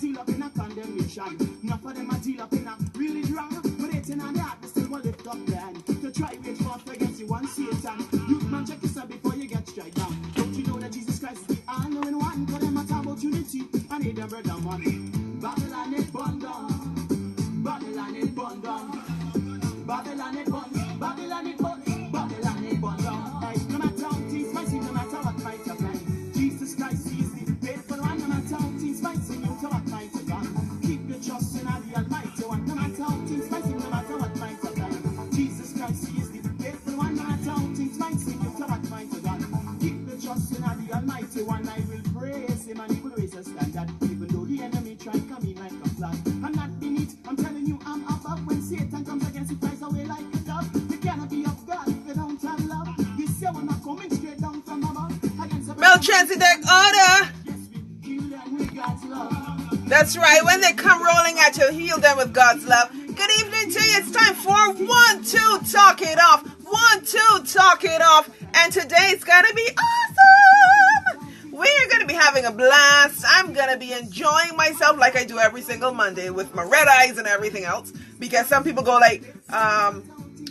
deal up in a condemnation. Enough of them a deal up in a really wrong. But it's in the heart, they still will lift up their hand. To try wait for against you one Satan. Youth man, check yourself before you get straight down. Don't you know that Jesus Christ is the all-knowing one? For them a talk about unity, I need them brother one. Babylon is born down. Babylon is born down. Babylon is born. Babylon is born. Babylon is born down. Hey, no matter how things might seem, no matter what might happen, Jesus Christ is the faithful one. No matter how things might seem, no matter what might happen, keep your trust in the Almighty One. No matter how things might seem, no matter what might happen, Jesus Christ is the faithful one. No matter how things might seem, no matter what might happen, keep your trust in the Almighty One. I will praise Him and He will raise a standard, even though the enemy try come in like a flood. I'm not in it. I'm telling you, I'm above. When Satan comes against, He flies away like a dove. You cannot be of God if you don't have love. You say we're not coming straight down from above. Melchizedek order. That's right. When they come rolling at you, heal them with God's love. Good evening to you. It's time for 1, 2, talk it off. 1, 2, talk it off. And today's gonna be awesome. We're gonna be having a blast. I'm gonna be enjoying myself like I do every single Monday with my red eyes and everything else. Because some people go like,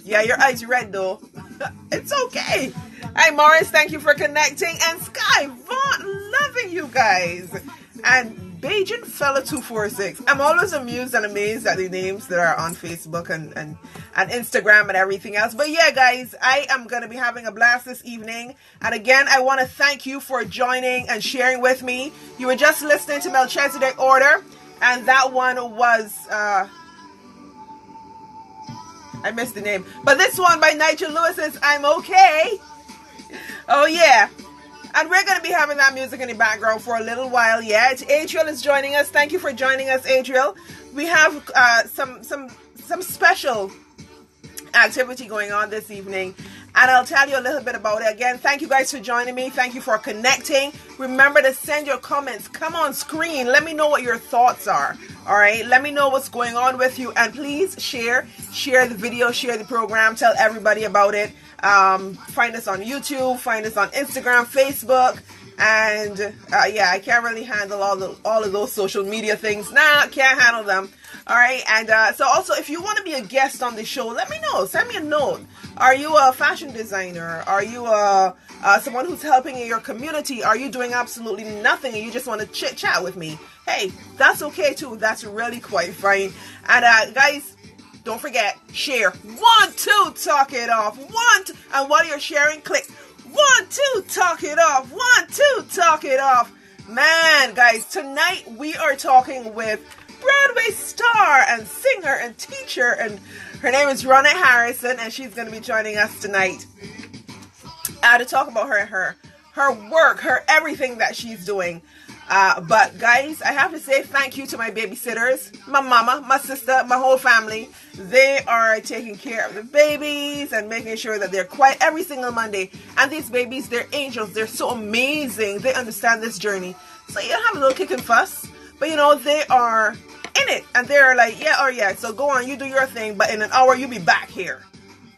yeah, your eyes red though. It's okay. Hi Morris, thank you for connecting. And Sky Vaughn, loving you guys. And Bajan Fella 246. I'm always amused and amazed at the names that are on Facebook and Instagram and everything else. But yeah, guys, I am going to be having a blast this evening. And again, I want to thank you for joining and sharing with me. You were just listening to Melchizedek Order. And that one was, I missed the name. But this one by Nigel Lewis is I'm Okay. Oh yeah. And we're going to be having that music in the background for a little while. Yeah, Adriel is joining us. Thank you for joining us, Adriel. We have some special activity going on this evening, and I'll tell you a little bit about it. Again, thank you guys for joining me. Thank you for connecting. Remember to send your comments. Come on screen. Let me know what your thoughts are. All right, let me know what's going on with you, and please share the video, share the program, tell everybody about it. Find us on YouTube, find us on Instagram, Facebook, and yeah, I can't really handle all of those social media things. Nah, can't handle them. All right, and so also if you want to be a guest on the show, let me know. Send me a note. Are you a fashion designer? Are you someone who's helping in your community? Are you doing absolutely nothing and you just want to chit chat with me? Hey, that's okay too. That's really quite fine. And guys, don't forget, share. 1, 2, talk it off. 1, 2, and while you're sharing, click 1, 2, talk it off. 1, 2, talk it off. Man, guys, tonight we are talking with Broadway star and singer and teacher, and her name is Ronette Harrison, and she's going to be joining us tonight to talk about her work, her everything that she's doing. But guys, I have to say thank you to my babysitters, my mama, my sister, my whole family. They are taking care of the babies and making sure that they're quiet every single Monday. And these babies, they're angels. They're so amazing. They understand this journey. So you have a little kick and fuss, but you know, they are in it. And they're like, yeah, oh yeah, so go on, you do your thing, but in an hour, you'll be back here.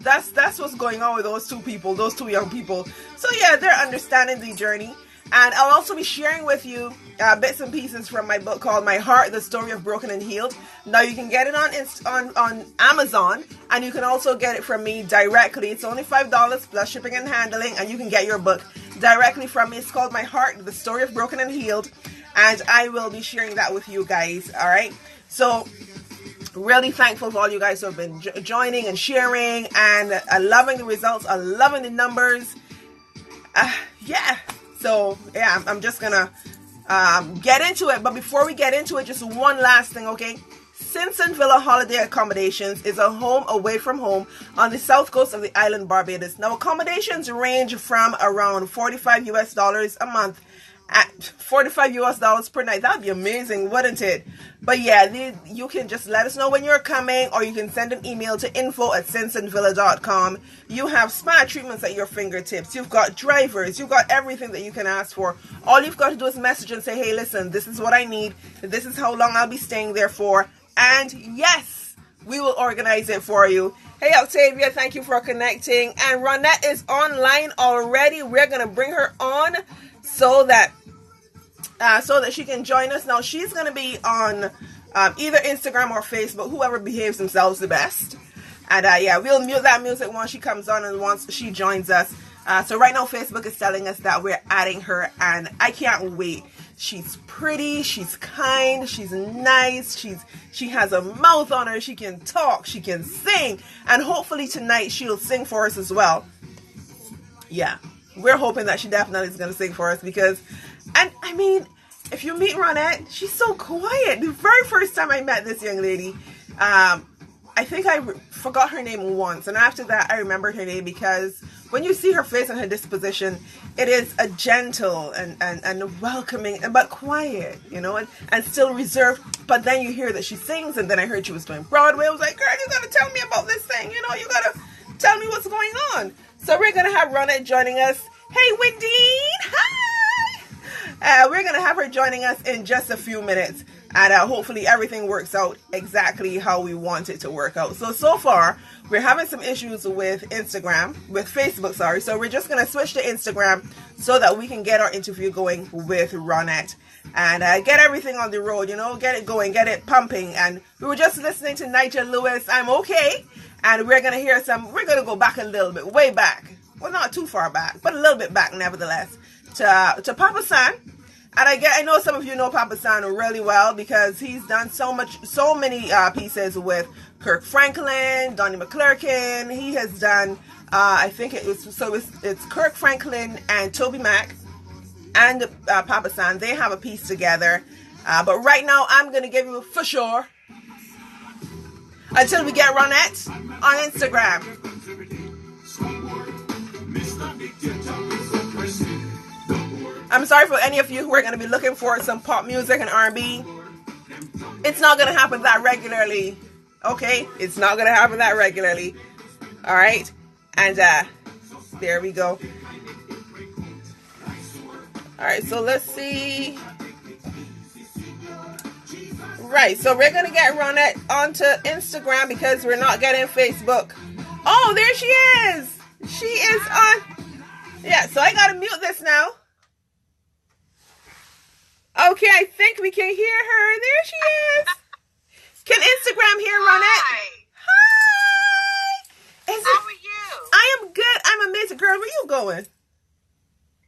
That's what's going on with those two people, those two young people. So yeah, they're understanding the journey. And I'll also be sharing with you bits and pieces from my book called My Heart, The Story of Broken and Healed. Now you can get it on Amazon, and you can also get it from me directly. It's only $5 plus shipping and handling, and you can get your book directly from me. It's called My Heart, The Story of Broken and Healed, and I will be sharing that with you guys. All right. So really thankful for all you guys who have been joining and sharing, and loving the results, loving the numbers. Yeah. So, yeah, I'm just going to get into it. But before we get into it, just one last thing, okay? Simpson Villa Holiday Accommodations is a home away from home on the south coast of the island Barbados. Now, accommodations range from around $45 a month at $45 per night. That'd be amazing, wouldn't it? But yeah, you can just let us know when you're coming, or you can send an email to info@simpsonvilla.com. You have spa treatments at your fingertips. You've got drivers. You've got everything that you can ask for. All you've got to do is message and say, hey, listen, this is what I need. This is how long I'll be staying there for. And yes, we will organize it for you. Hey, Octavia, thank you for connecting. And Ronette is online already. We're going to bring her on so that so that she can join us. Now, she's going to be on either Instagram or Facebook, whoever behaves themselves the best. And yeah, we'll mute that music once she comes on and once she joins us. So right now, Facebook is telling us that we're adding her, and I can't wait. She's pretty, she's kind, she's nice, she has a mouth on her, she can talk, she can sing, and hopefully tonight she'll sing for us as well. Yeah, we're hoping that she definitely is going to sing for us because, and I mean, if you meet Ronette, she's so quiet. The very first time I met this young lady, I think I forgot her name once, and after that I remembered her name because when you see her face and her disposition, it is a gentle and welcoming, but quiet, you know, and still reserved. But then you hear that she sings, and then I heard she was doing Broadway. I was like, girl, you gotta tell me about this thing, you know, you gotta tell me what's going on. So we're gonna have Ronette joining us. Hey, Windine, hi! We're gonna have her joining us in just a few minutes. And hopefully everything works out exactly how we want it to work out. So far, we're having some issues with Facebook, sorry. So we're just going to switch to Instagram so that we can get our interview going with Ronette. And get everything on the road, you know, get it going, get it pumping. And we were just listening to Nigel Lewis, I'm Okay. And we're going to hear we're going to go back a little bit, way back. Well, not too far back, but a little bit back nevertheless. To Papa San. And I know some of you know Papa San really well because he's done so many pieces with Kirk Franklin, Donnie McClurkin. He has done, I think it's Kirk Franklin and Toby Mac and Papa San. They have a piece together. But right now, I'm going to give you for sure until we get Ronette on Instagram. I'm sorry for any of you who are going to be looking for some pop music and R&B. It's not going to happen that regularly. Okay? It's not going to happen that regularly. All right? And there we go. All right, so let's see. Right, so we're going to get Ronette onto Instagram because we're not getting Facebook. Oh, there she is. She is on. Yeah, so I got to mute this now. Okay, I think we can hear her. There she is. Can Instagram hear Ronette? Hi. How are you? I am good. I'm amazing. Girl, where you going?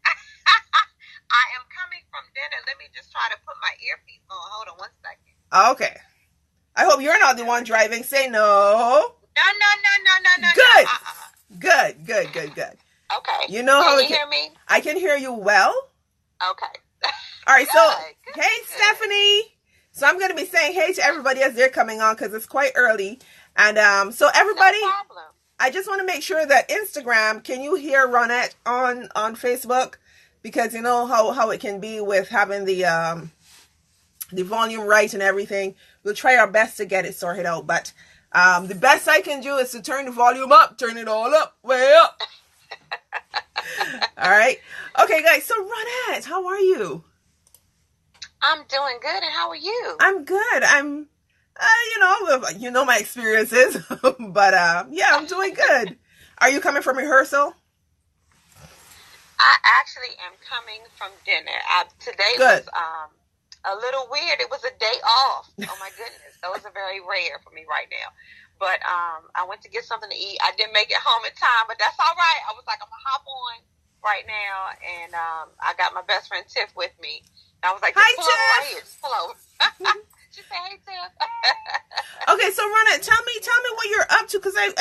I am coming from dinner. Let me just try to put my earpiece on. Hold on 1 second. Okay. I hope you're not the one driving. Say no. No. Good. Good. Okay. You know how you hear me? I can hear you well. Okay. All right, Good. Hey, Stephanie. So I'm going to be saying hey to everybody as they're coming on because it's quite early. And so everybody, No problem. I just want to make sure that Instagram, can you hear Ronette on Facebook? Because you know how it can be with having the volume right and everything. We'll try our best to get it sorted out. But the best I can do is to turn the volume up, turn it all up, way up. All right. Okay, guys. So Ronette, how are you? I'm doing good, and how are you? I'm good. I'm, you know my experiences, but yeah, I'm doing good. Are you coming from rehearsal? I actually am coming from dinner. Today Good. was a little weird. It was a day off. Oh my goodness, those are very rare for me right now. But I went to get something to eat. I didn't make it home in time, but that's all right. I was like, I'm gonna hop on right now, and I got my best friend Tiff with me. I was like, hi, pull over right here. Tiff. Just pull over. She said, hey, Tiff. Okay, so Ronette, tell me what you're up to, because I,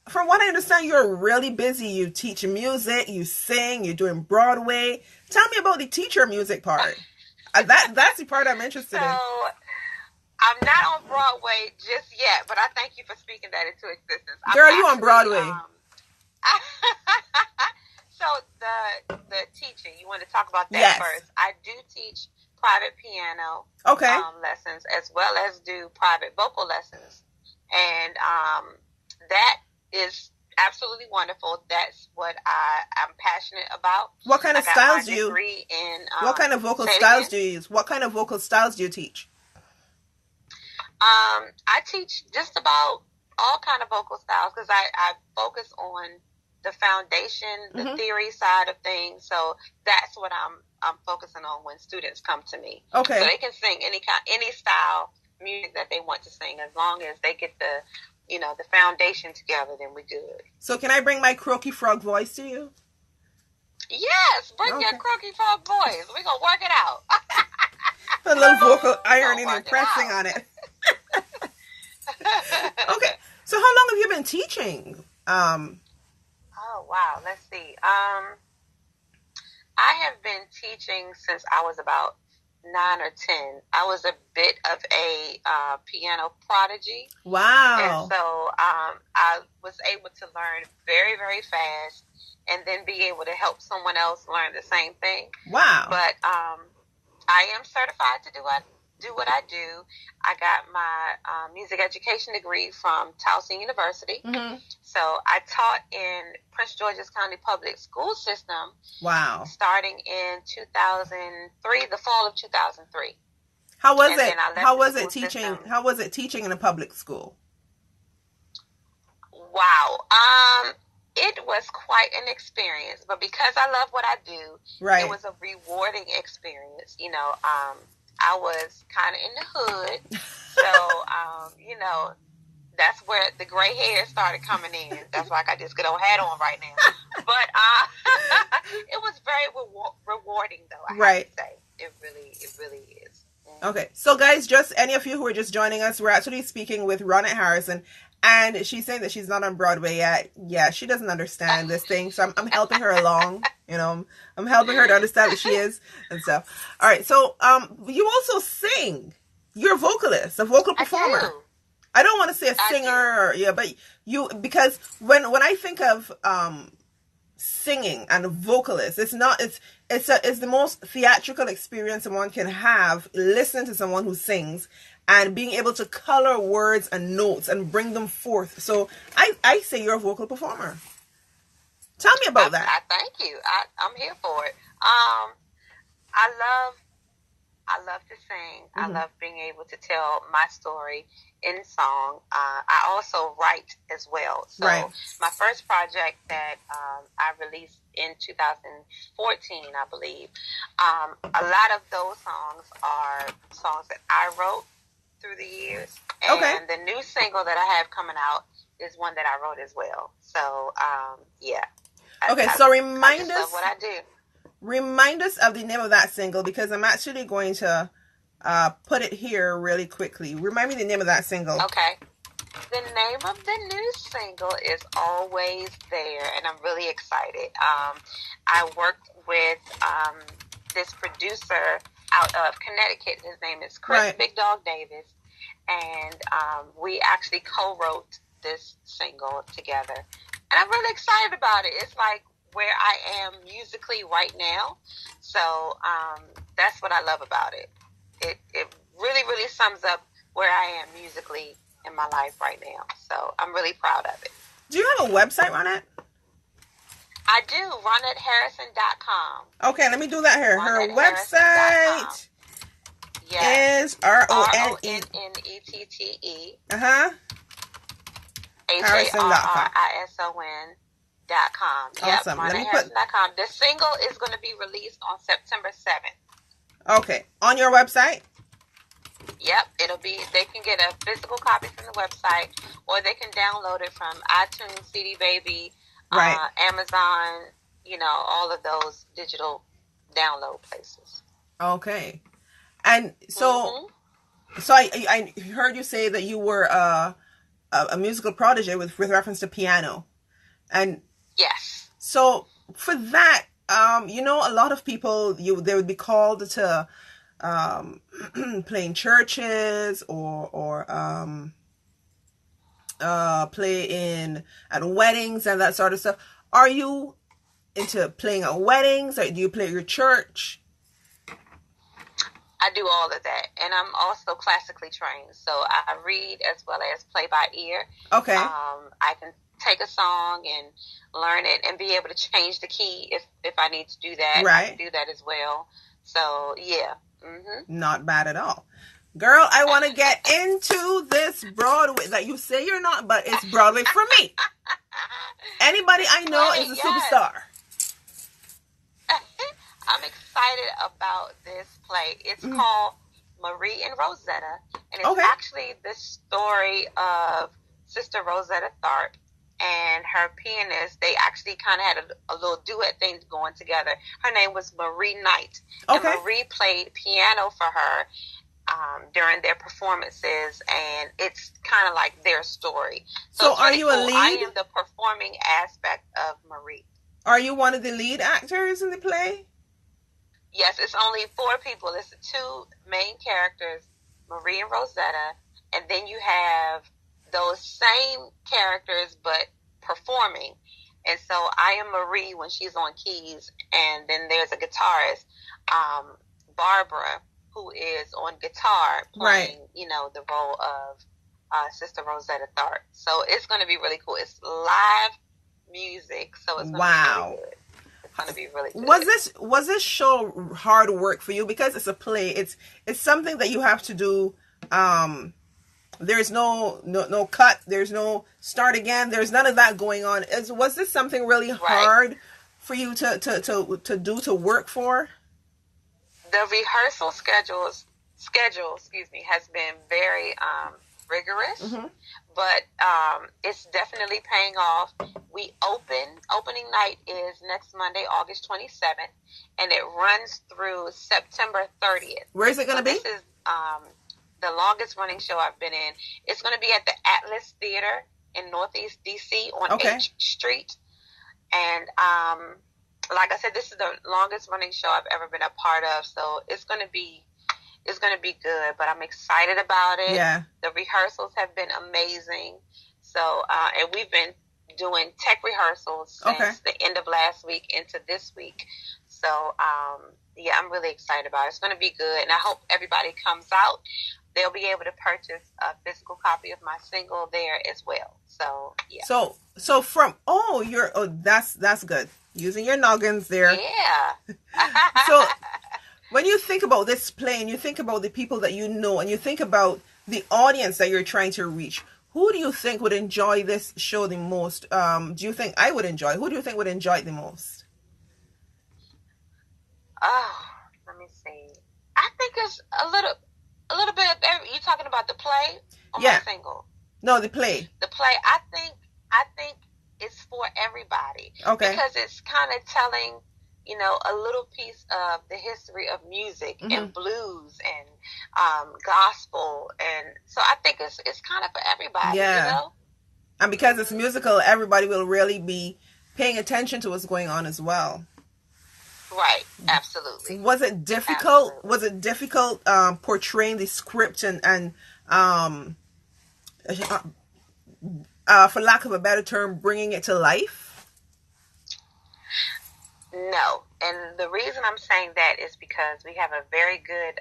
from what I understand, you're really busy. You teach music, you sing, you're doing Broadway. Tell me about the teacher music part. That's the part I'm interested in. So, I'm not on Broadway just yet, but I thank you for speaking that into existence. Girl, you on Broadway. So the teaching, you want to talk about that Yes. first? I do teach private piano lessons as well as do private vocal lessons, and that is absolutely wonderful. That's what I'm passionate about. What kind of styles do you? What kind of vocal styles do you use? What kind of vocal styles do you teach? I teach just about all kind of vocal styles because I focus on the foundation, the theory side of things. So that's what I'm focusing on when students come to me. Okay. So they can sing any style music that they want to sing, as long as they get the foundation together, then we're good. So can I bring my croaky frog voice to you? Yes, bring your croaky frog voice. We're going to work it out. A little vocal ironing and pressing on it. Okay. So how long have you been teaching? Oh, wow. Let's see. I have been teaching since I was about 9 or 10. I was a bit of a piano prodigy. Wow. And so I was able to learn very, very fast, and then be able to help someone else learn the same thing. Wow. But I am certified to do what I do. I got my music education degree from Towson University. So I taught in Prince George's County Public School System. Wow. Starting in 2003, the fall of 2003. How was it? How was it teaching? teaching? How was it teaching in a public school? Wow. It was quite an experience, but because I love what I do, right, it was a rewarding experience. I was kind of in the hood, so that's where the gray hair started coming in. That's why I got this good old hat on right now. But it was very rewarding, though. I have to say, it really is. Okay, so guys, just any of you who are just joining us, we're actually speaking with Ronette Harrison, and she's saying that she's not on Broadway yet. Yeah, she doesn't understand this thing, so I'm helping her along. I'm helping her to understand what she is and stuff. All right, so you also sing. You're a vocalist, a vocal performer. I don't want to say a singer, but because when I think of singing and a vocalist, it's the most theatrical experience someone can have, listening to someone who sings and being able to color words and notes and bring them forth. So I say you're a vocal performer. Tell me about that. Thank you. I'm here for it. I love to sing. I love being able to tell my story in song. I also write as well. So my first project that I released in 2014, I believe, a lot of those songs are songs that I wrote through the years. And the new single that I have coming out is one that I wrote as well. So, yeah. So remind us what I do. Remind us of the name of that single, because I'm actually going to put it here really quickly. Remind me the name of that single. Okay. The name of the new single is Always There, and I'm really excited. I worked with this producer out of Connecticut. His name is Chris Big Dog Davis, and we actually co-wrote this single together. And I'm really excited about it. It's like where I am musically right now. So that's what I love about it. It really, really sums up where I am musically in my life right now. So I'm really proud of it. Do you have a website, Ronette? I do, RonetteHarrison.com. Okay, let me do that here. Her website is RONETTE. Harrison.com. Awesome. Yep, RonetteHarrison.com. The single is going to be released on September 7th. Okay. On your website? Yep, they can get a physical copy from the website, or they can download it from iTunes, CD Baby, Amazon, all of those digital download places. Okay. And so, so I heard you say that you were a musical prodigy with reference to piano. And yes. So for that, a lot of people, they would be called to play in churches or play at weddings and that sort of stuff. Are you into playing at weddings, or do you play at your church? I do all of that, and I'm also classically trained, so I read as well as play by ear. Okay. I can take a song and learn it and be able to change the key if I need to do that. Right. I can do that as well. So, yeah. Not bad at all. Girl, I want to get into this Broadway that you say you're not, but it's Broadway for me. Anybody I know is a superstar. I'm excited about this play. It's called Marie and Rosetta, and it's actually the story of Sister Rosetta Tharpe and her pianist. They actually kind of had a little duet thing going together. Her name was Marie Knight, and Marie played piano for her during their performances, and it's kind of like their story. So are you a lead? I am the performing aspect of Marie. Are you one of the lead actors in the play? Yes, it's only 4 people. It's the 2 main characters, Marie and Rosetta, and then you have those same characters but performing. And so I am Marie when she's on keys, and then there's a guitarist, Barbara, who is on guitar playing, the role of Sister Rosetta Tharpe. So it's going to be really cool. It's live music, so it's going to be really good. Going to be really good. Was this show hard work for you? Because it's a play, it's something that you have to do. There's no cut, there's no start again, there's none of that going on. Was this something really hard for you to work for? The rehearsal schedule has been very rigorous, but it's definitely paying off. Opening night is next Monday, August 27th, and it runs through September 30th. Where is it going to be? This is the longest running show I've been in. It's going to be at the Atlas Theater in Northeast DC on H Street. And like I said, this is the longest running show I've ever been a part of, so it's going to be good, but I'm excited about it. Yeah. The rehearsals have been amazing. So, and we've been doing tech rehearsals since the end of last week into this week. So, I'm really excited about it. It's going to be good, and I hope everybody comes out. They'll be able to purchase a physical copy of my single there as well. So, yeah. So from that's good. Using your noggins there. Yeah. So when you think about this play and you think about the people that you know and you think about the audience that you're trying to reach, who do you think would enjoy this show the most? Do you think I would enjoy? Who do you think would enjoy it the most? Oh, let me see. I think it's a little bit of every. You talking about the play or my single? No, the play. The play. I think it's for everybody. Okay. Because it's kind of telling, a little piece of the history of music and blues and gospel, and so I think it's kind of for everybody. Yeah. And because it's musical, everybody will really be paying attention to what's going on as well. Right. Absolutely. Was it difficult? Absolutely. Was it difficult portraying the script and for lack of a better term, bringing it to life? No. And the reason I'm saying that is because we have a very good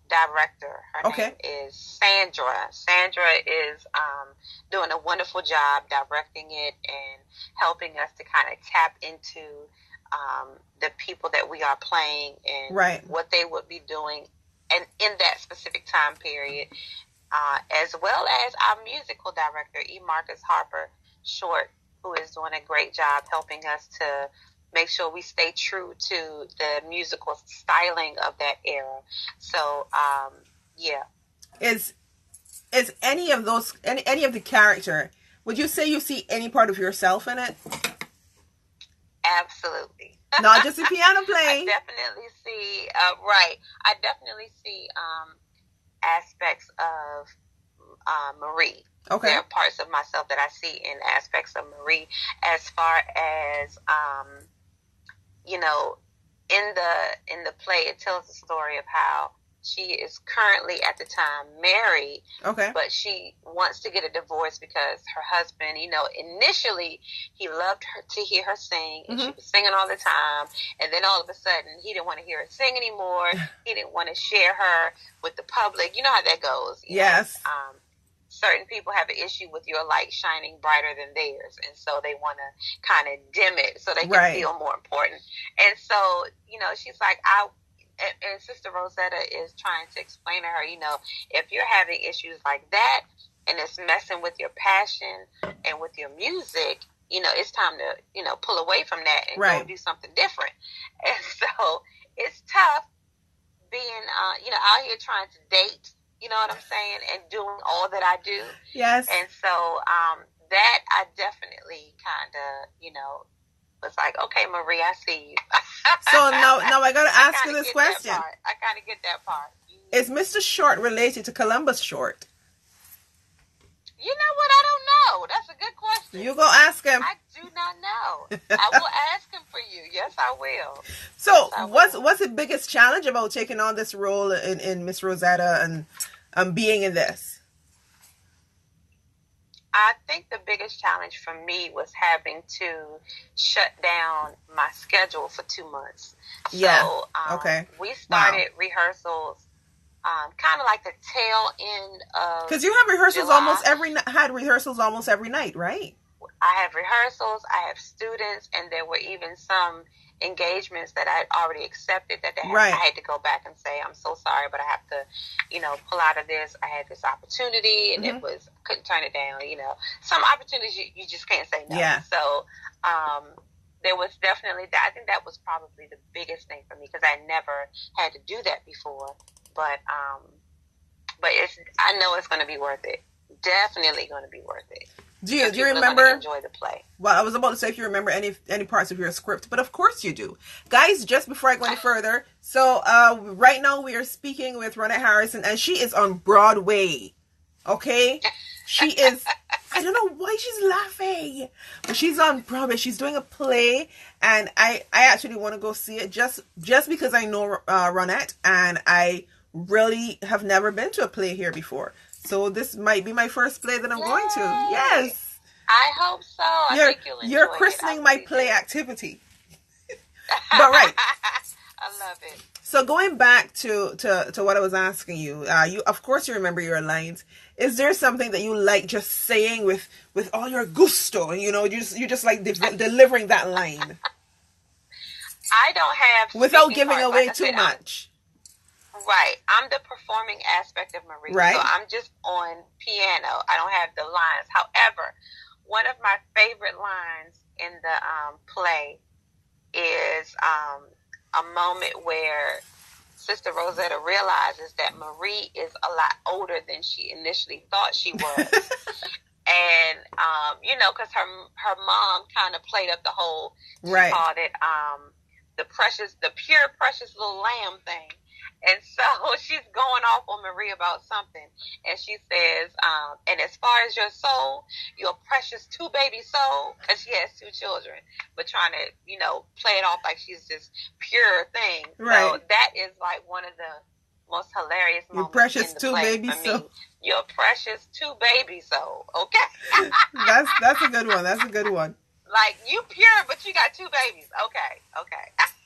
director. Her name is Sandra. Sandra is doing a wonderful job directing it and helping us to kind of tap into the people that we are playing and what they would be doing and in that specific time period. As well as our musical director, E. Marcus Harper Short, who is doing a great job helping us to make sure we stay true to the musical styling of that era. So, Is any of those, any of the character, would you say you see any part of yourself in it? Absolutely. Not just a piano playing. I definitely see, I definitely see aspects of Marie. Okay. There are parts of myself that I see in aspects of Marie, as far as in the play, it tells the story of how she is currently at the time married, but she wants to get a divorce because her husband, initially he loved her to hear her sing, and she was singing all the time, and then all of a sudden he didn't want to hear her sing anymore. He didn't want to share her with the public. You know how that goes. Yes. Certain people have an issue with your light shining brighter than theirs, and so they want to kind of dim it so they can feel more important. And so, she's like, and Sister Rosetta is trying to explain to her, if you're having issues like that, and it's messing with your passion and with your music, it's time to, pull away from that and go do something different. And so it's tough being, out here trying to date, you know what I'm saying, and doing all that I do. Yes. And so that I definitely kind of, was like, okay, Marie, I see you. So now I got to ask you this question. I kind of get that part. Is Mr. Short related to Columbus Short? You know what? I don't know. That's a good question. You go ask him. I do not know. I will ask him for you. Yes, I will. So, what's the biggest challenge about taking on this role in Miss Rosetta and being in this? I think the biggest challenge for me was having to shut down my schedule for 2 months. So, we started rehearsals kind of like the tail end of because you have rehearsals July. had rehearsals almost every night, right? I have rehearsals, I have students, and there were even some engagements that I had already accepted that I had to go back and say, I'm so sorry, but I have to, pull out of this. I had this opportunity, and couldn't turn it down. Some opportunities you just can't say no. Yeah. So there was definitely that. I think that was probably the biggest thing for me because I never had to do that before. But I know it's going to be worth it. Definitely going to be worth it. Do you remember? Enjoy the play. Well, I was about to say if you remember any parts of your script, but of course you do, guys. Just before I go any further, so right now we are speaking with Ronette Harrison, and she is on Broadway. Okay, she is. I don't know why she's laughing, but she's on Broadway. She's doing a play, and I actually want to go see it just because I know Ronette, and I really have never been to a play here before. So this might be my first play that I'm going to. Yes. I hope so. I think you'll enjoy you're christening my play activity. But right. I love it. So going back to what I was asking you, you of course you remember your lines. Is there something that you like just saying with all your gusto? You just like delivering that line. I don't have without giving away too much. Right. I'm the performing aspect of Marie. Right. So I'm just on piano. I don't have the lines. However, one of my favorite lines in the play is a moment where Sister Rosetta realizes that Marie is a lot older than she initially thought she was. And, because her mom kind of played up the whole, she called it the pure, precious little lamb thing. And so she's going off on Marie about something. And she says, and as far as your soul, your precious 2-baby soul, because she has 2 children, but trying to, play it off like she's this pure thing. Right. So that is like one of the most hilarious moments. Your precious in the play 2-baby for soul. me. Your precious 2-baby soul. Okay. That's a good one. That's a good one. Like, you pure, but you got 2 babies. Okay.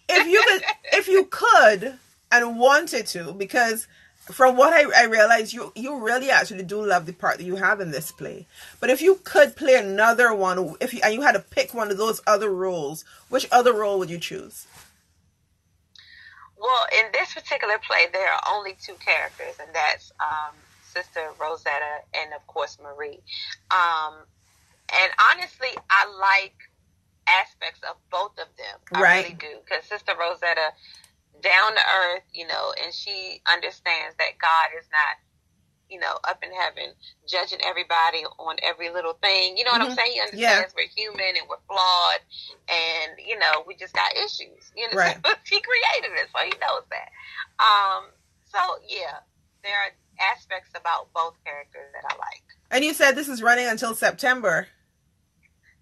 If you could and wanted to, because from what I realized, you really actually do love the part that you have in this play. But if you could play another one, and you had to pick one of those other roles, which other role would you choose? Well, in this particular play, there are only 2 characters, and that's Sister Rosetta and, of course, Marie. And honestly, I like aspects of both of them. I really do, because Sister Rosetta, down to earth, and she understands that God is not, up in heaven judging everybody on every little thing. You know what I'm saying? He understands we're human and we're flawed, and we just got issues. You know, he created us, so he knows that. So yeah, there are aspects about both characters that I like. And you said this is running until September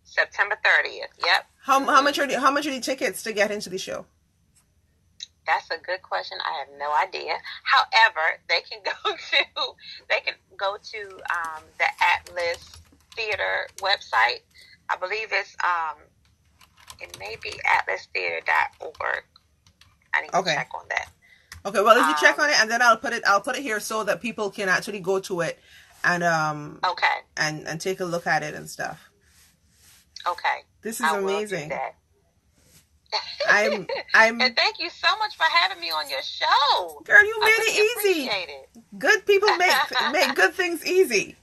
30th. Yep. How much are the tickets to get into the show? That's a good question. I have no idea. However, they can go to the Atlas Theater website. I believe it's it may be atlastheater.org. I need to check on that. Okay, well, if you check on it, and then I'll put it here so that people can actually go to it and and take a look at it and stuff. Okay. This is amazing. Will do that. I'm and thank you so much for having me on your show. Girl, you made it easy. Appreciate it. Good people make good things easy.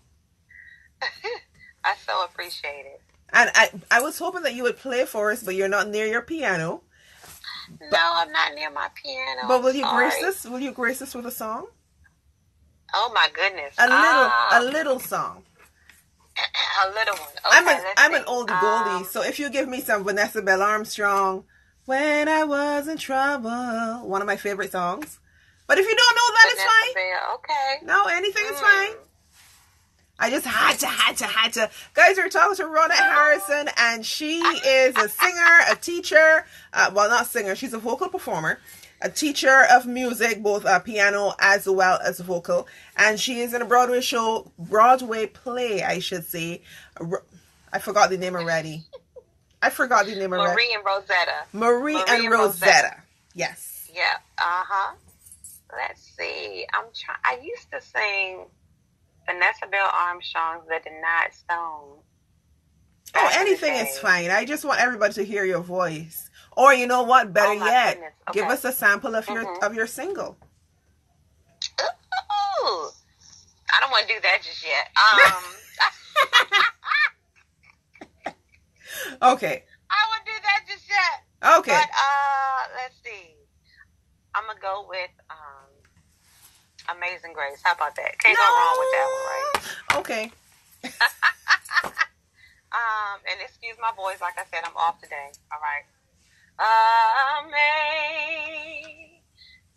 I so appreciate it. And I was hoping that you would play for us, but you're not near your piano. No, I'm not near my piano. But will you Sorry. grace us? Will you grace us with a song? Oh my goodness. A little song. A little one. Okay, I'm an oldie goldie, so if you give me some Vanessa Bell Armstrong, When I Was in Trouble, one of my favorite songs. But if you don't know that, Vanessa it's fine. Bell, okay. No, anything is fine. I just had to. Guys, we're talking to Ronette Harrison, and she is a singer, a teacher. Well, not singer. She's a vocal performer, a teacher of music, both piano as well as vocal. And she is in a Broadway play, I should say. I forgot the name already. Marie and Rosetta. Marie and Rosetta. Yes. Yeah. Let's see. I used to sing Vanessa Bell Armstrong's The Denied Stone. Oh, anything is fine. I just want everybody to hear your voice. Or you know what? Better yet, okay. Give us a sample of your single. Ooh. I don't want to do that just yet. Okay. I wouldn't do that just yet. Okay. But let's see. I'm gonna go with Amazing Grace. How about that? Can't go wrong with that one, right? Okay. And excuse my voice, like I said, I'm off today. All right.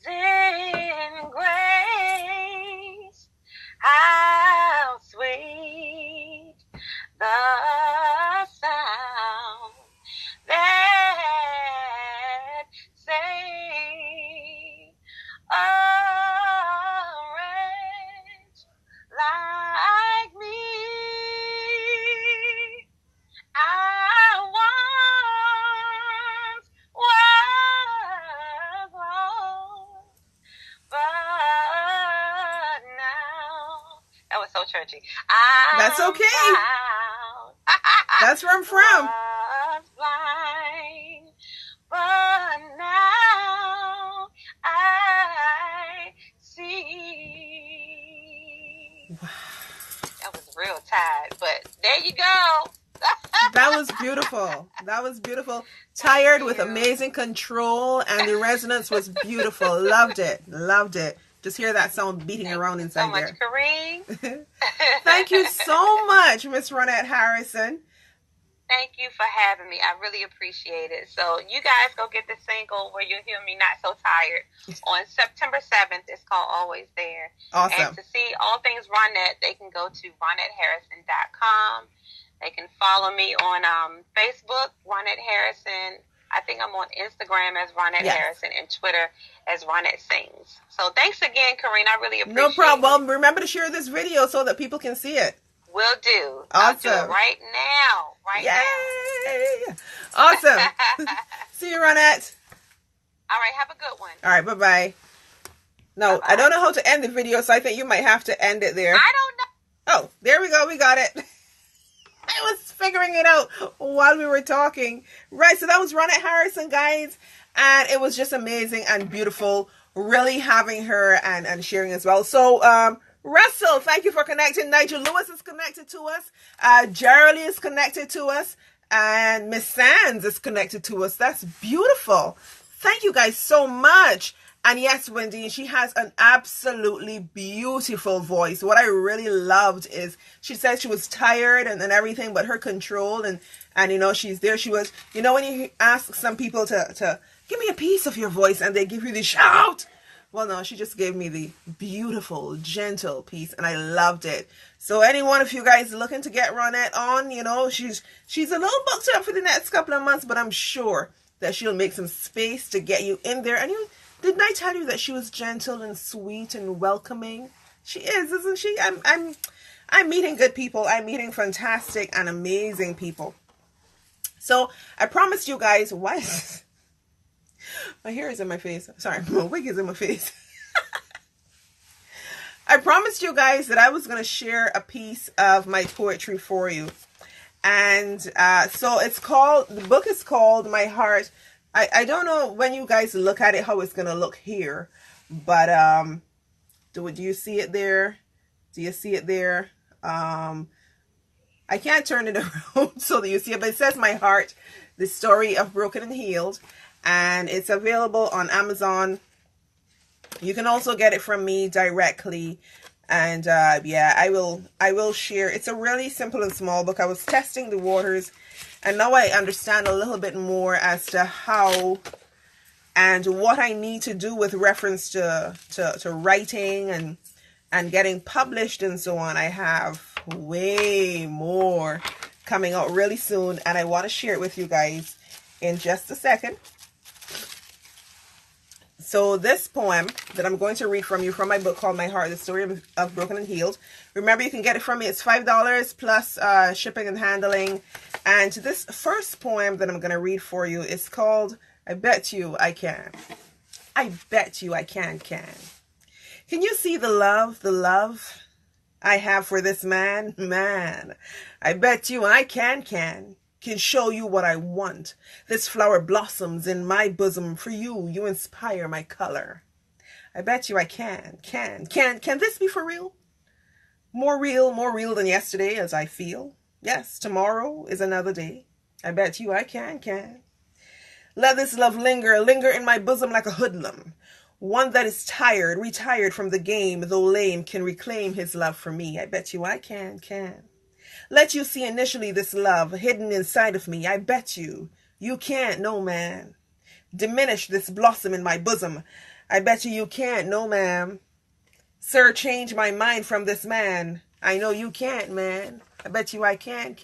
Amazing Grace, how sweet the sound that saved a wretch like me. I once was lost, but now that was so churchy. That's okay. That's where I'm from. Was blind, but now I see. Wow. That was real tired, but there you go. That was beautiful. Tired with amazing control, and the resonance was beautiful. Loved it. Just hear that sound beating around inside there. Thank you so much, Kareem. Thank you so much, Miss Ronette Harrison. Thank you for having me. I really appreciate it. So you guys go get the single Where You Hear Me Not So Tired on September 7th. It's called Always There. Awesome. And to see all things Ronette, they can go to RonetteHarrison.com. They can follow me on Facebook, Ronette Harrison. I think I'm on Instagram as Ronette Harrison and Twitter as Ronette Sings. So thanks again, Kareen. I really appreciate it. No problem. Well, remember to share this video so that people can see it. Will do. Awesome. I'll do it right now. Yay! Awesome. See you, Ronette. All right. Have a good one. All right. Bye-bye. No, bye-bye. I don't know how to end the video, so I think you might have to end it there. I don't know. Oh, there we go. We got it. I was figuring it out while we were talking. Right, so that was Ronette Harrison, guys. And it was just amazing and beautiful, really having her and sharing as well. So, Russell, thank you for connecting. Nigel Lewis is connected to us. Geraldine is connected to us. And Miss Sands is connected to us. That's beautiful. Thank you guys so much. And yes, Wendy, she has an absolutely beautiful voice. What I really loved is she said she was tired and everything, but her control and you know, she's there. She was, you know, when you ask some people to give me a piece of your voice and they give you the shout. Well, no, she just gave me the beautiful, gentle piece, and I loved it. So any one of you guys looking to get Ronette on, you know, she's a little booked up for the next couple of months, but I'm sure that she'll make some space to get you in there. And didn't I tell you that she was gentle and sweet and welcoming? She is, isn't she? I'm meeting good people. I'm meeting fantastic and amazing people. So I promised you guys, what? My hair is in my face. Sorry, my wig is in my face. I promised you guys that I was going to share a piece of my poetry for you. And so the book is called My Heart. I don't know when you guys look at it how it's going to look here. But do you see it there? Do you see it there? I can't turn it around so that you see it, but it says My Heart, the Story of Broken and Healed, and it's available on Amazon. You can also get it from me directly, and yeah, I will share. It's a really simple and small book. I was testing the waters, and now I understand a little bit more as to how and what I need to do with reference to writing and getting published and so on. I have way more coming out really soon, and I want to share it with you guys in just a second. So this poem that I'm going to read from you from my book called My Heart, the Story of Broken and Healed. Remember, you can get it from me. It's $5 plus shipping and handling. And this first poem that I'm going to read for you is called I Bet You I Can. I bet you I can. Can you see the love I have for this man? Man, I bet you I can show you what I want. This flower blossoms in my bosom for you. You inspire my color. I bet you I can. Can this be for real? More real than yesterday as I feel. Yes, tomorrow is another day. I bet you I can. Let this love linger in my bosom like a hoodlum. One that is retired from the game, though lame, can reclaim his love for me. I bet you I can. Let you see initially this love hidden inside of me. I bet you can't, no man. Diminish this blossom in my bosom. I bet you can't, no ma'am. Sir, change my mind from this man. I know you can't, man. I bet you I can.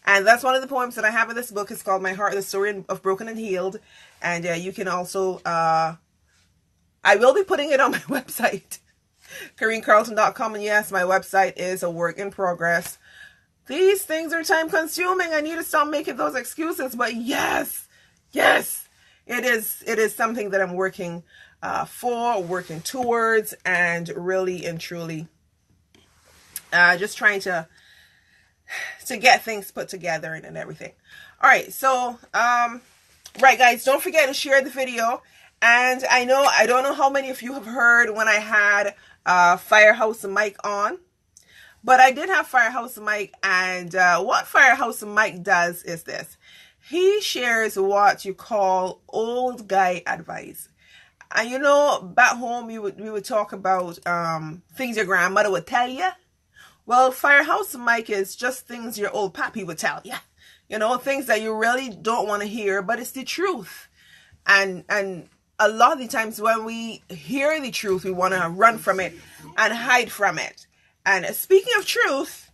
And that's one of the poems that I have in this book. It's called My Heart, the Story of Broken and Healed. And you can also, I will be putting it on my website, KareenCarlton.com. And yes, my website is a work in progress. These things are time consuming. I need to stop making those excuses. But yes, it is something that I'm working working towards, and really and truly just trying to get things put together and everything. All right, so right, guys, don't forget to share the video. And I don't know how many of you have heard when I had Firehouse Mike on, but I did have Firehouse Mike, and what Firehouse Mike does is this: he shares what you call old guy advice. And back home we would talk about things your grandmother would tell you. Well, Firehouse Mike is just things your old pappy would tell you. Things that you really don't want to hear, but it's the truth. And a lot of the times when we hear the truth, we want to run from it and hide from it. And speaking of truth,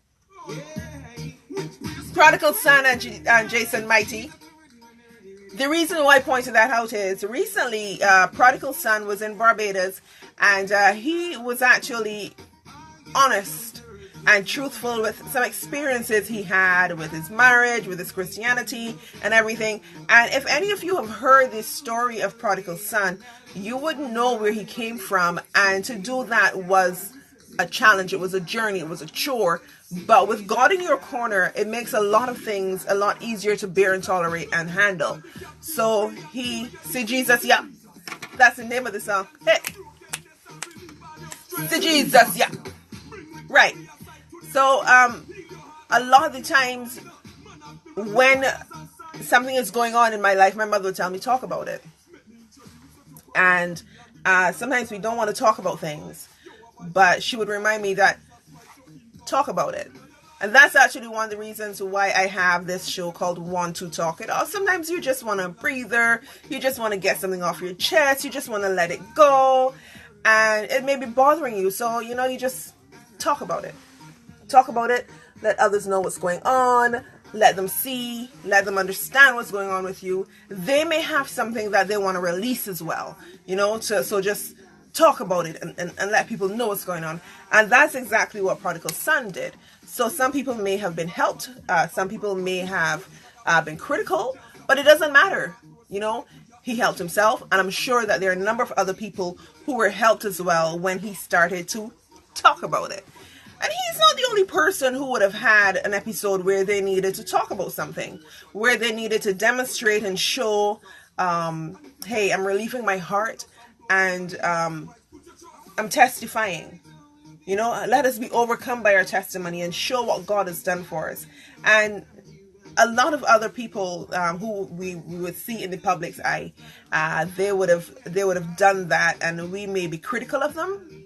Prodigal Son and Jason Mighty, the reason why I pointed that out is recently Prodigal Son was in Barbados, and he was actually honest and truthful with some experiences he had with his marriage, with his Christianity and everything. And if any of you have heard this story of Prodigal Son, you wouldn't know where he came from. And to do that was a challenge. It was a journey. It was a chore. But with God in your corner, it makes a lot of things a lot easier to bear and tolerate and handle. So see Jesus, yeah. That's the name of the song. Hey. See Jesus, yeah. Right. So, a lot of the times when something is going on in my life, my mother would tell me, talk about it. And sometimes we don't want to talk about things, but she would remind me that talk about it. And that's actually one of the reasons why I have this show called Want to Talk It All. Sometimes you just want a breather. You just want to get something off your chest. You just want to let it go. And it may be bothering you. So, you just talk about it. Talk about it. Let others know what's going on. Let them see. Let them understand what's going on with you. They may have something that they want to release as well. So just talk about it and let people know what's going on. And that's exactly what Prodigal Son did. So some people may have been helped. Some people may have been critical. But it doesn't matter. He helped himself. And I'm sure that there are a number of other people who were helped as well when he started to talk about it. And he's not the only person who would have had an episode where they needed to talk about something, where they needed to demonstrate and show, hey, I'm relieving my heart, and I'm testifying. You know, let us be overcome by our testimony and show what God has done for us. And a lot of other people who we would see in the public's eye, they would have done that, and we may be critical of them,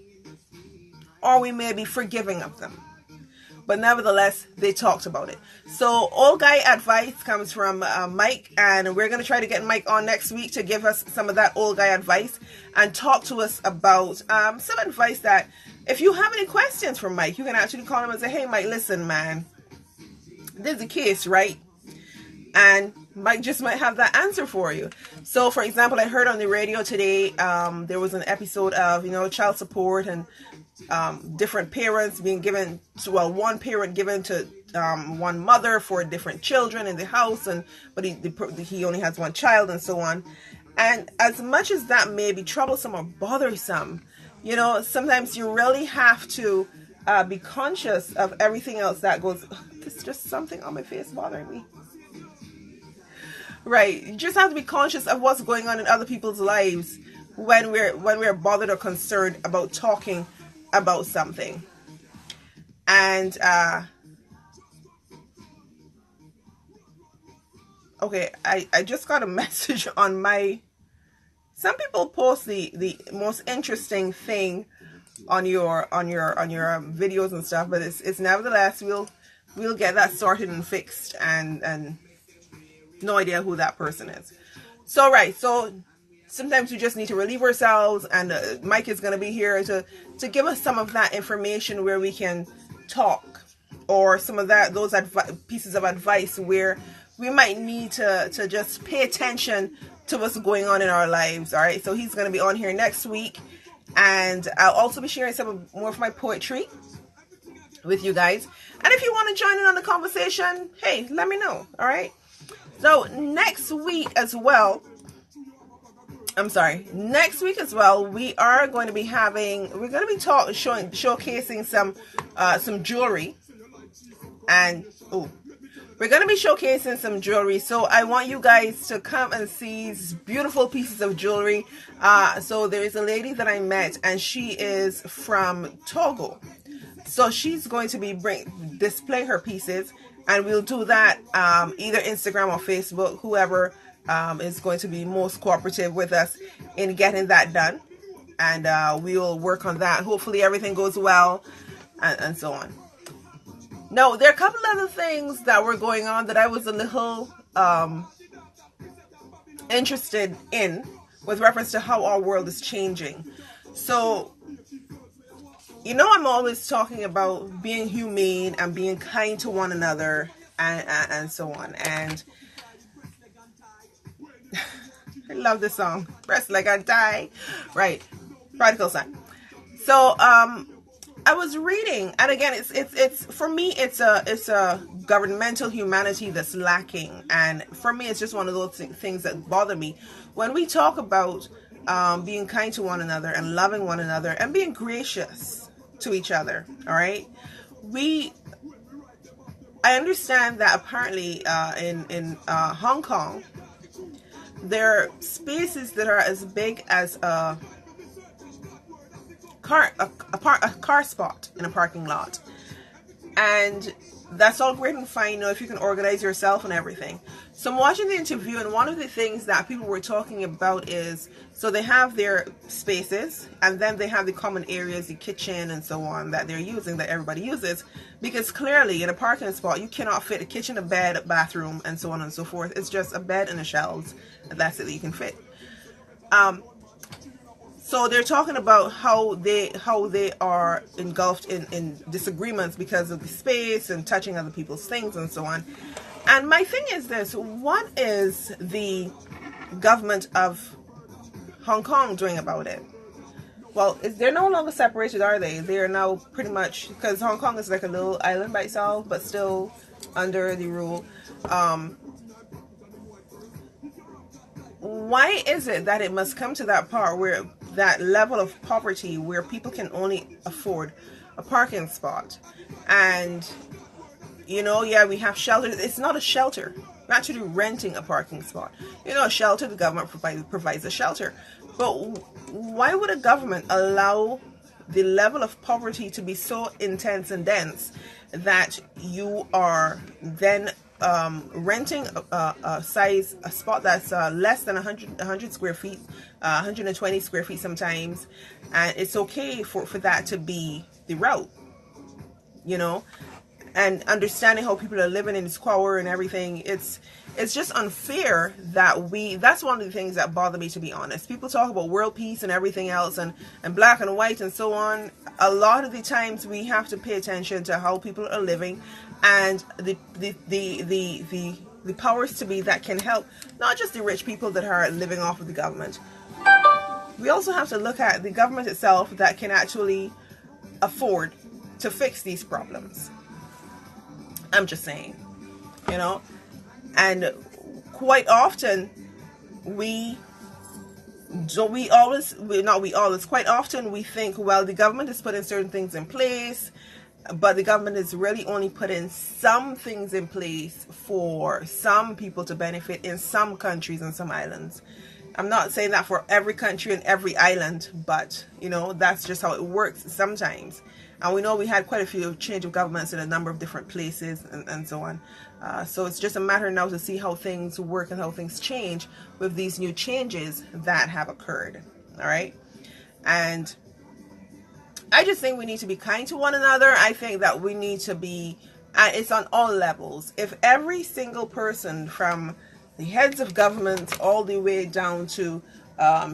or we may be forgiving of them. But nevertheless, they talked about it. So old guy advice comes from Mike, and we're going to try to get Mike on next week to give us some of that old guy advice and talk to us about some advice that, if you have any questions for Mike, you can actually call him and say, hey, Mike, listen, man, there's a case, right? And Mike just might have that answer for you. So, for example, I heard on the radio today, there was an episode of, child support and different parents being given to, one parent given to one mother for different children in the house, but he only has one child and so on. And as much as that may be troublesome or bothersome, sometimes you really have to be conscious of everything else that goes. There's just something on my face bothering me. Right, you just have to be conscious of what's going on in other people's lives when we're bothered or concerned about talking about something. And okay, I just got a message on my. Some people post the most interesting thing on your videos and stuff, but it's nevertheless we'll get that sorted and fixed, and no idea who that person is. So sometimes we just need to relieve ourselves, and Mike is going to be here to give us some of that information where we can talk, or some of those pieces of advice where we might need to just pay attention to what's going on in our lives. All right, so he's going to be on here next week, and I'll also be sharing some more of my poetry with you guys. And if you want to join in on the conversation, hey, let me know. All right. So next week as well, we are going to be showcasing some jewelry, and we're going to be showcasing some jewelry. So I want you guys to come and see these beautiful pieces of jewelry. So there is a lady that I met, and she is from Togo. So she's going to be displaying her pieces, and we'll do that either Instagram or Facebook, whoever is going to be most cooperative with us in getting that done. And we'll work on that. Hopefully everything goes well, and so on. Now, there are a couple other things that were going on that I was a little interested in with reference to how our world is changing. So, I'm always talking about being humane and being kind to one another, and so on. And I love this song, Rest Like I Die. Right, Prodigal Son. So, I was reading, and again, it's for me, it's a governmental humanity that's lacking, and for me, it's just one of those things that bother me when we talk about being kind to one another and loving one another and being gracious to each other. All right, I understand that apparently in Hong Kong, there are spaces that are as big as a car spot in a parking lot, and that's all great and fine, if you can organize yourself and everything. So I'm watching the interview, and one of the things that people were talking about is, so they have their spaces, and then they have the common areas, the kitchen and so on, that they're using, that everybody uses, because clearly in a parking spot you cannot fit a kitchen, a bed, a bathroom, and so on and so forth. It's just a bed and a shelves, and that's it that you can fit. So they're talking about how they are engulfed in disagreements because of the space and touching other people's things and so on. And my thing is this: what is the government of Hong Kong doing about it? Well, they're no longer separated, are they? They are now pretty much, because Hong Kong is like a little island by itself, but still under the rule. Why is it that it must come to that part, where that level of poverty, where people can only afford a parking spot? And yeah, we have shelters. It's not a shelter. We're actually renting a parking spot. A shelter, the government provides a shelter. But why would a government allow the level of poverty to be so intense and dense that you are then renting a spot that's less than 100 square feet, 120 square feet sometimes, and it's okay for that to be the route, you know. And understanding how people are living in squalor and everything, it's just unfair that that's one of the things that bother me, to be honest. People talk about world peace and everything else, and black and white and so on. A lot of the times we have to pay attention to how people are living, and the powers to be that can help not just the rich people that are living off of the government. We also have to look at the government itself that can actually afford to fix these problems. I'm just saying, you know. And quite often quite often we think, well, the government is putting certain things in place, but the government is really only putting some things in place for some people to benefit in some countries and some islands. I'm not saying that for every country and every island, but, you know, that's just how it works sometimes. And we know we had quite a few change of governments in a number of different places and so on. So it's just a matter now to see how things work and how things change with these new changes that have occurred. All right. And I just think we need to be kind to one another. I think that we need to be, and it's on all levels. If every single person, from the heads of government all the way down to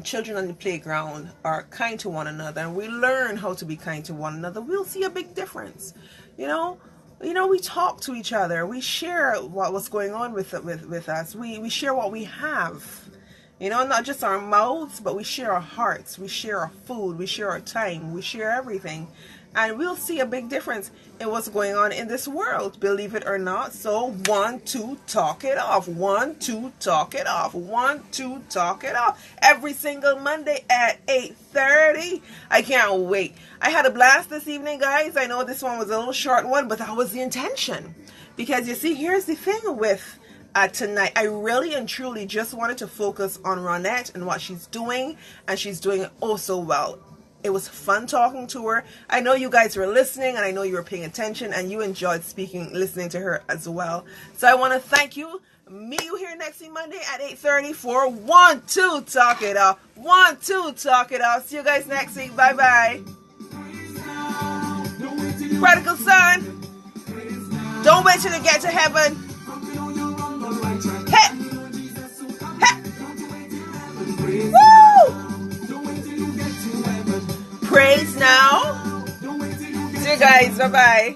children on the playground, are kind to one another, and we learn how to be kind to one another, we'll see a big difference. You know, we talk to each other, we share what's going on with us, we share what we have, you know, not just our mouths, but we share our hearts, we share our food, we share our time, we share everything. And we'll see a big difference in what's going on in this world, believe it or not. So 1, 2, talk it off. 1, 2, talk it off. 1, 2, talk it off. Every single Monday at 8:30. I can't wait. I had a blast this evening, guys. I know this one was a little short one, but that was the intention. Because you see, here's the thing with tonight. I really and truly just wanted to focus on Ronette and what she's doing. And she's doing it oh so well. It was fun talking to her. I know you guys were listening, and I know you were paying attention, and you enjoyed listening to her as well. So I want to thank you. Meet you here next week Monday at 8:30 for 1, 2, talk it off. 1, 2, talk it off. See you guys next week. Bye bye. Prodigal son, don't wait till you get to heaven. Hey, hey, woo! Praise now. See you guys. Bye bye.